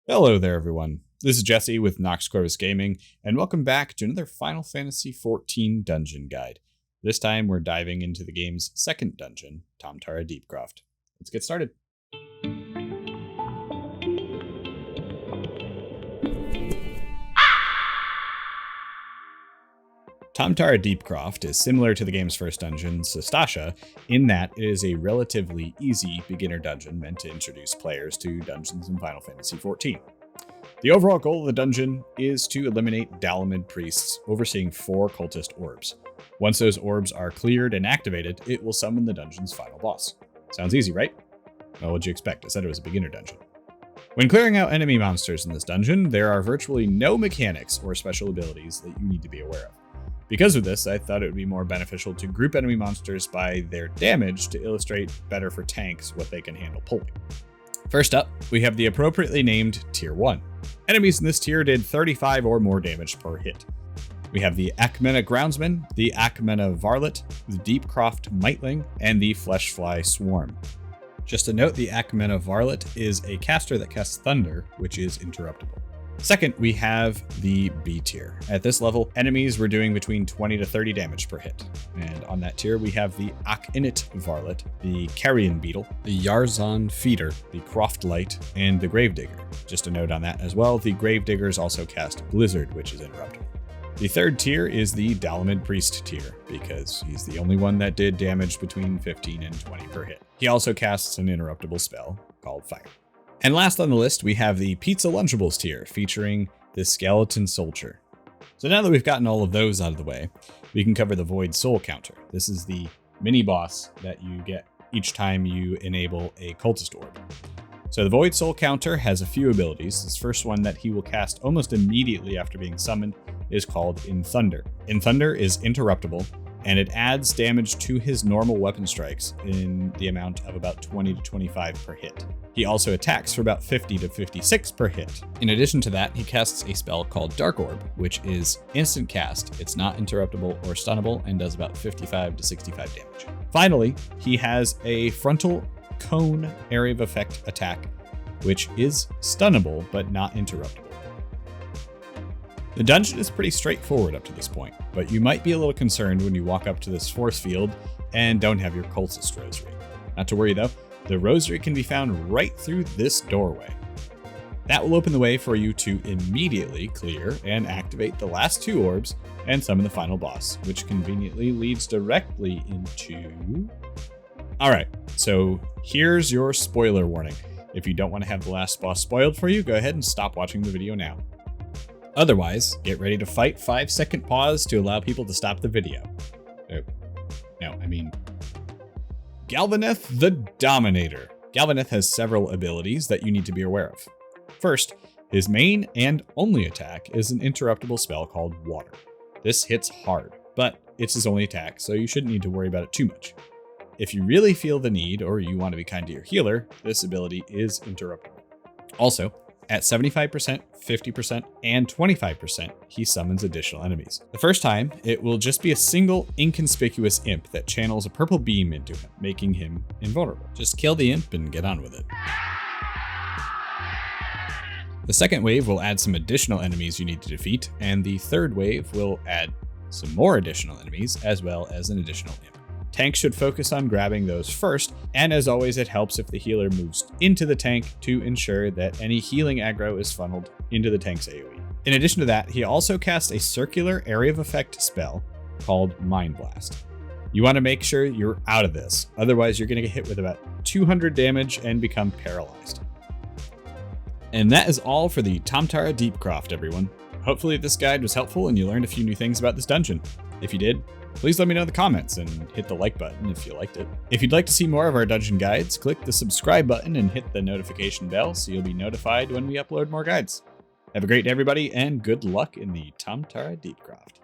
Hello there, everyone. This is Jesse with Nox Corvus Gaming, and welcome back to another Final Fantasy XIV dungeon guide. This time, we're diving into the game's second dungeon, Tam Tara Deepcroft. Let's get started. Tam Tara Deepcroft is similar to the game's first dungeon, Sestasha, in that it is a relatively easy beginner dungeon meant to introduce players to dungeons in Final Fantasy XIV. The overall goal of the dungeon is to eliminate Dalamud priests overseeing 4 cultist orbs. Once those orbs are cleared and activated, it will summon the dungeon's final boss. Sounds easy, right? Well, what'd you expect? I said it was a beginner dungeon. When clearing out enemy monsters in this dungeon, there are virtually no mechanics or special abilities that you need to be aware of. Because of this, I thought it would be more beneficial to group enemy monsters by their damage to illustrate better for tanks what they can handle pulling. First up, we have the appropriately named Tier 1. Enemies in this tier did 35 or more damage per hit. We have the Akmena Groundsman, the Akmena Varlet, the Deepcroft Mightling, and the Fleshfly Swarm. Just to note, the Akmena Varlet is a caster that casts Thunder, which is interruptible. Second, we have the B tier. At this level, enemies were doing between 20 to 30 damage per hit. And on that tier, we have the Akinit Varlet, the Carrion Beetle, the Yarzon Feeder, the Croft Light, and the Gravedigger. Just a note on that as well, the Gravediggers also cast Blizzard, which is interruptible. The third tier is the Dalamud Priest tier, because he's the only one that did damage between 15 and 20 per hit. He also casts an interruptible spell called Fire. And last on the list, we have the Pizza Lunchables tier, featuring the Skeleton Soldier. So now that we've gotten all of those out of the way, we can cover the Void Soul counter. This is the mini-boss that you get each time you enable a cultist orb. So the Void Soul counter has a few abilities. This first one that he will cast almost immediately after being summoned is called In Thunder. In Thunder is interruptible, and it adds damage to his normal weapon strikes in the amount of about 20 to 25 per hit. He also attacks for about 50 to 56 per hit. In addition to that, he casts a spell called Dark Orb, which is instant cast. It's not interruptible or stunnable and does about 55 to 65 damage. Finally, he has a Frontal Cone area of effect attack, which is stunnable but not interruptible. The dungeon is pretty straightforward up to this point, but you might be a little concerned when you walk up to this force field and don't have your cultist rosary. Not to worry though, the rosary can be found right through this doorway. That will open the way for you to immediately clear and activate the last 2 orbs and summon the final boss, which conveniently leads directly into... Alright, so here's your spoiler warning. If you don't want to have the last boss spoiled for you, go ahead and stop watching the video now. Otherwise, get ready to fight 5-second pause to allow people to stop the video. Galvaneth the Dominator. Galvaneth has several abilities that you need to be aware of. First, his main and only attack is an interruptible spell called Water. This hits hard, but it's his only attack, so you shouldn't need to worry about it too much. If you really feel the need or you want to be kind to your healer, this ability is interruptible. Also, at 75%, 50%, and 25%, he summons additional enemies. The first time, it will just be a single inconspicuous imp that channels a purple beam into him, making him invulnerable. Just kill the imp and get on with it. The second wave will add some additional enemies you need to defeat, and the third wave will add some more additional enemies, as well as an additional imp. Tanks should focus on grabbing those first, and as always, it helps if the healer moves into the tank to ensure that any healing aggro is funneled into the tank's AoE. In addition to that, he also casts a circular area of effect spell called Mind Blast. You want to make sure you're out of this, otherwise you're going to get hit with about 200 damage and become paralyzed. And that is all for the Tam Tara Deepcroft, everyone. Hopefully this guide was helpful and you learned a few new things about this dungeon. If you did, please let me know in the comments and hit the like button if you liked it. If you'd like to see more of our dungeon guides, click the subscribe button and hit the notification bell so you'll be notified when we upload more guides. Have a great day, everybody, and good luck in the Tam Tara Deepcroft.